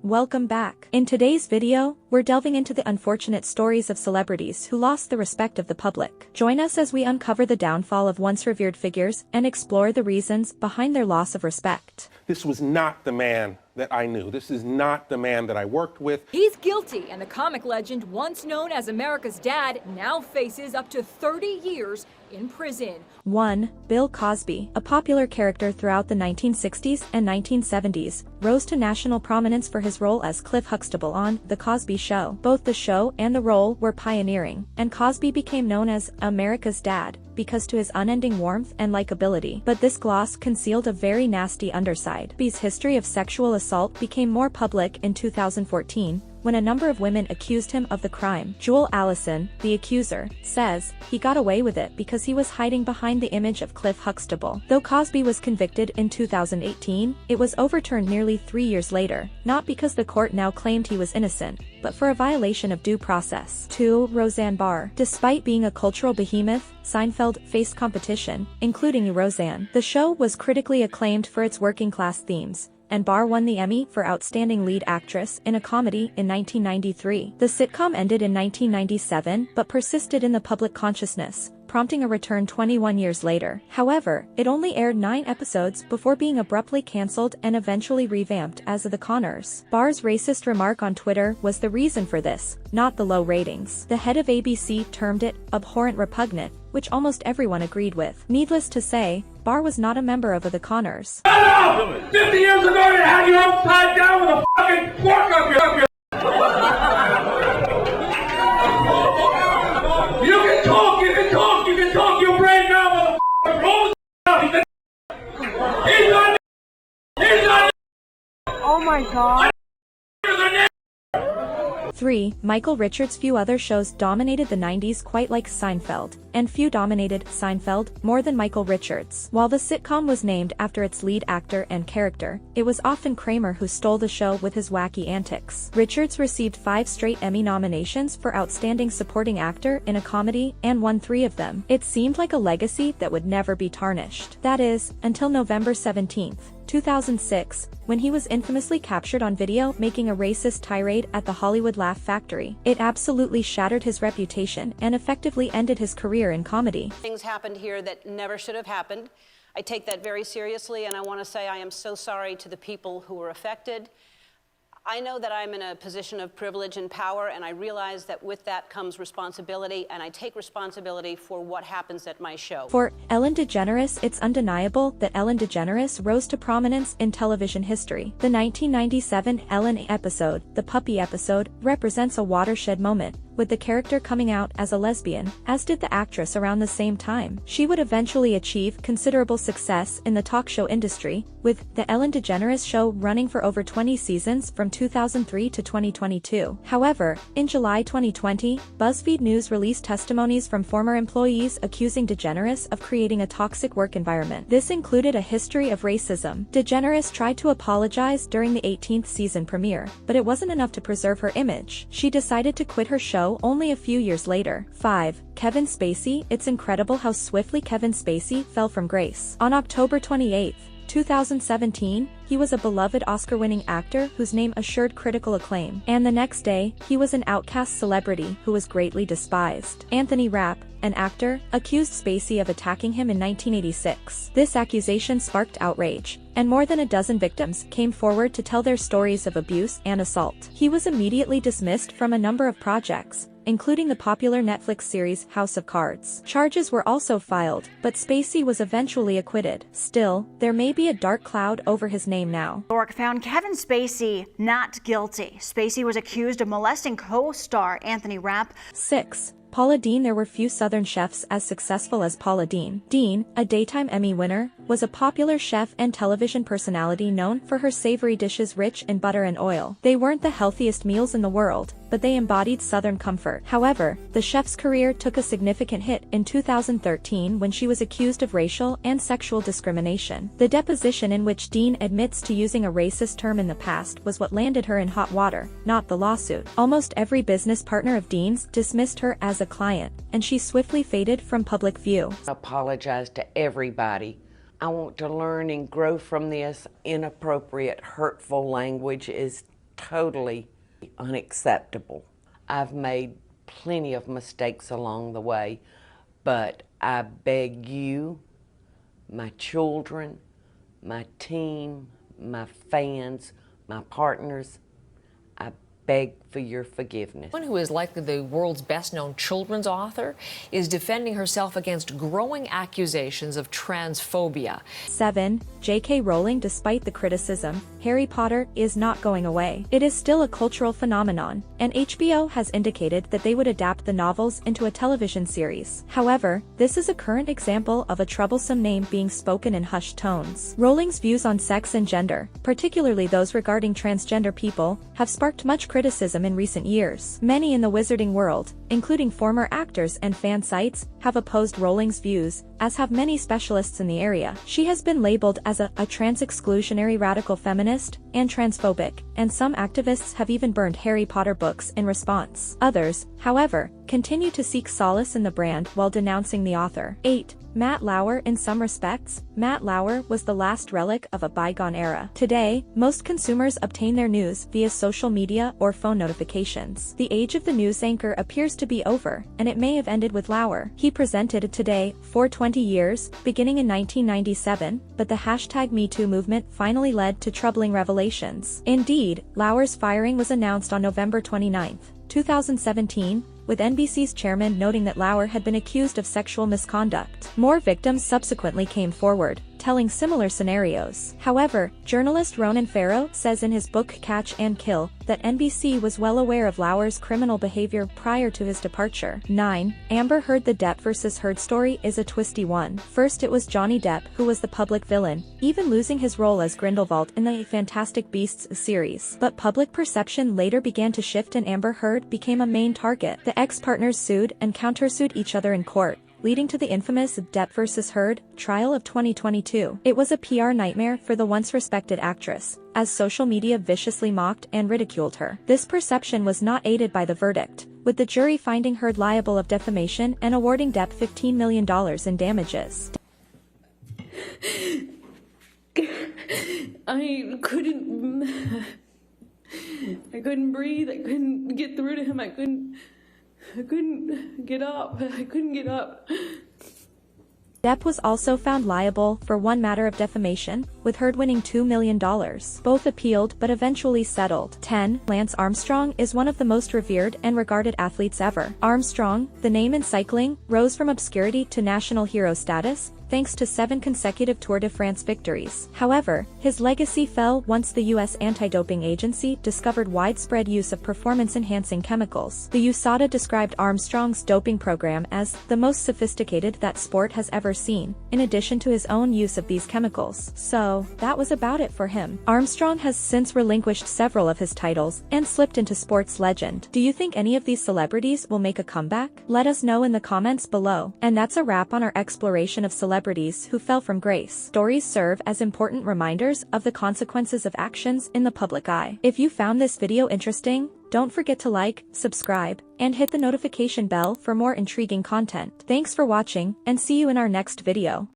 Welcome back. In today's video, we're delving into the unfortunate stories of celebrities who lost the respect of the public. Join us as we uncover the downfall of once revered figures and explore the reasons behind their loss of respect. This was not the man that I knew. This is not the man that I worked with. He's guilty, and the comic legend, once known as America's Dad, now faces up to 30 years in prison. 1. Bill Cosby, a popular character throughout the 1960s and 1970s, rose to national prominence for his role as Cliff Huxtable on The Cosby Show. Both the show and the role were pioneering, and Cosby became known as America's Dad because to his unending warmth and likability. But this gloss concealed a very nasty underside. Cosby's history of sexual assault became more public in 2014, when a number of women accused him of the crime. Jewel Allison, the accuser, says he got away with it because he was hiding behind the image of Cliff Huxtable. Though Cosby was convicted in 2018, it was overturned nearly 3 years later, not because the court now claimed he was innocent, but for a violation of due process. 2. Roseanne Barr. Despite being a cultural behemoth, Seinfeld faced competition, including Roseanne. The show was critically acclaimed for its working-class themes, and Barr won the Emmy for Outstanding Lead Actress in a Comedy in 1993. The sitcom ended in 1997 but persisted in the public consciousness, prompting a return 21 years later. However, it only aired 9 episodes before being abruptly cancelled and eventually revamped as The Conners. Barr's racist remark on Twitter was the reason for this, not the low ratings. The head of ABC termed it abhorrent repugnant, which almost everyone agreed with. Needless to say, Barr was not a member of The Conners. 50 years ago, you had you upside down with a fucking fork up your... You can talk your brain now, motherfucker. He's on... Oh my God. 3. Michael Richards. Few other shows dominated the 90s quite like Seinfeld, and few dominated Seinfeld more than Michael Richards. While the sitcom was named after its lead actor and character, it was often Kramer who stole the show with his wacky antics. Richards received 5 straight Emmy nominations for Outstanding Supporting Actor in a Comedy and won 3 of them. It seemed like a legacy that would never be tarnished. That is, until November 17, 2006, when he was infamously captured on video making a racist tirade at the Hollywood Laugh Factory. It absolutely shattered his reputation and effectively ended his career in comedy. Things happened here that never should have happened. I take that very seriously, and I want to say I am so sorry to the people who were affected. I know that I'm in a position of privilege and power, and I realize that with that comes responsibility, and I take responsibility for what happens at my show. For Ellen DeGeneres, it's undeniable that Ellen DeGeneres rose to prominence in television history. The 1997 Ellen episode, the puppy episode, represents a watershed moment, with the character coming out as a lesbian, as did the actress around the same time. She would eventually achieve considerable success in the talk show industry, with The Ellen DeGeneres Show running for over 20 seasons from 2003 to 2022. However, in July 2020, BuzzFeed News released testimonies from former employees accusing DeGeneres of creating a toxic work environment. This included a history of racism. DeGeneres tried to apologize during the 18th season premiere, but it wasn't enough to preserve her image. She decided to quit her show only a few years later. 5. Kevin Spacey. It's incredible how swiftly Kevin Spacey fell from grace. On October 28, 2017, he was a beloved Oscar-winning actor whose name assured critical acclaim. And the next day, he was an outcast celebrity who was greatly despised. Anthony Rapp, an actor, accused Spacey of attacking him in 1986. This accusation sparked outrage, and more than a dozen victims came forward to tell their stories of abuse and assault. He was immediately dismissed from a number of projects, including the popular Netflix series House of Cards. Charges were also filed, but Spacey was eventually acquitted. Still, there may be a dark cloud over his name now. New York found Kevin Spacey not guilty. Spacey was accused of molesting co-star Anthony Rapp. 6. Paula Deen. There were few Southern chefs as successful as Paula Deen. Deen, a daytime Emmy winner, was a popular chef and television personality known for her savory dishes rich in butter and oil. They weren't the healthiest meals in the world, but they embodied Southern comfort. However, the chef's career took a significant hit in 2013 when she was accused of racial and sexual discrimination. The deposition in which Deen admits to using a racist term in the past was what landed her in hot water, not the lawsuit. Almost every business partner of Deen's dismissed her as a client, and she swiftly faded from public view. I apologize to everybody. I want to learn and grow from this. Inappropriate, hurtful language is totally unacceptable. I've made plenty of mistakes along the way, but I beg you, my children, my team, my fans, my partners, I beg for your forgiveness. One who is likely the world's best-known children's author is defending herself against growing accusations of transphobia. 7. J.K. Rowling. Despite the criticism, Harry Potter is not going away. It is still a cultural phenomenon, and HBO has indicated that they would adapt the novels into a television series. However, this is a current example of a troublesome name being spoken in hushed tones. Rowling's views on sex and gender, particularly those regarding transgender people, have sparked much criticism in recent years. Many in the wizarding world, including former actors and fan sites, have opposed Rowling's views, as have many specialists in the area. She has been labeled as a trans-exclusionary radical feminist and transphobic, and some activists have even burned Harry Potter books in response. Others, however, continue to seek solace in the brand while denouncing the author. 8. Matt Lauer. In some respects, Matt Lauer was the last relic of a bygone era. Today, most consumers obtain their news via social media or phone notifications. The age of the news anchor appears to be over, and it may have ended with Lauer. He presented Today for 20 years, beginning in 1997, but the hashtag #MeToo movement finally led to troubling revelations. Indeed, Lauer's firing was announced on November 29, 2017, with NBC's chairman noting that Lauer had been accused of sexual misconduct. More victims subsequently came forward, telling similar scenarios. However, journalist Ronan Farrow says in his book Catch and Kill that NBC was well aware of Lauer's criminal behavior prior to his departure. 9. Amber Heard. The Depp vs. Heard story is a twisty one. First it was Johnny Depp who was the public villain, even losing his role as Grindelwald in the Fantastic Beasts series. But public perception later began to shift and Amber Heard became a main target. The ex-partners sued and countersued each other in court, leading to the infamous Depp vs. Heard trial of 2022. It was a PR nightmare for the once respected actress, as social media viciously mocked and ridiculed her. This perception was not aided by the verdict, with the jury finding Heard liable of defamation and awarding Depp $15 million in damages. I couldn't breathe. I couldn't get through to him. I couldn't get up. I couldn't get up. Depp was also found liable for one matter of defamation, with Heard winning $2 million. Both appealed but eventually settled. 10. Lance Armstrong is one of the most revered and regarded athletes ever. Armstrong, the name in cycling, rose from obscurity to national hero status, thanks to 7 consecutive Tour de France victories. However, his legacy fell once the U.S. anti-doping agency discovered widespread use of performance-enhancing chemicals. The USADA described Armstrong's doping program as the most sophisticated that sport has ever seen, in addition to his own use of these chemicals. So, that was about it for him. Armstrong has since relinquished several of his titles and slipped into sports legend. Do you think any of these celebrities will make a comeback? Let us know in the comments below. And that's a wrap on our exploration of celebrities who fell from grace. Stories serve as important reminders of the consequences of actions in the public eye. If you found this video interesting, don't forget to like, subscribe, and hit the notification bell for more intriguing content. Thanks for watching, and see you in our next video.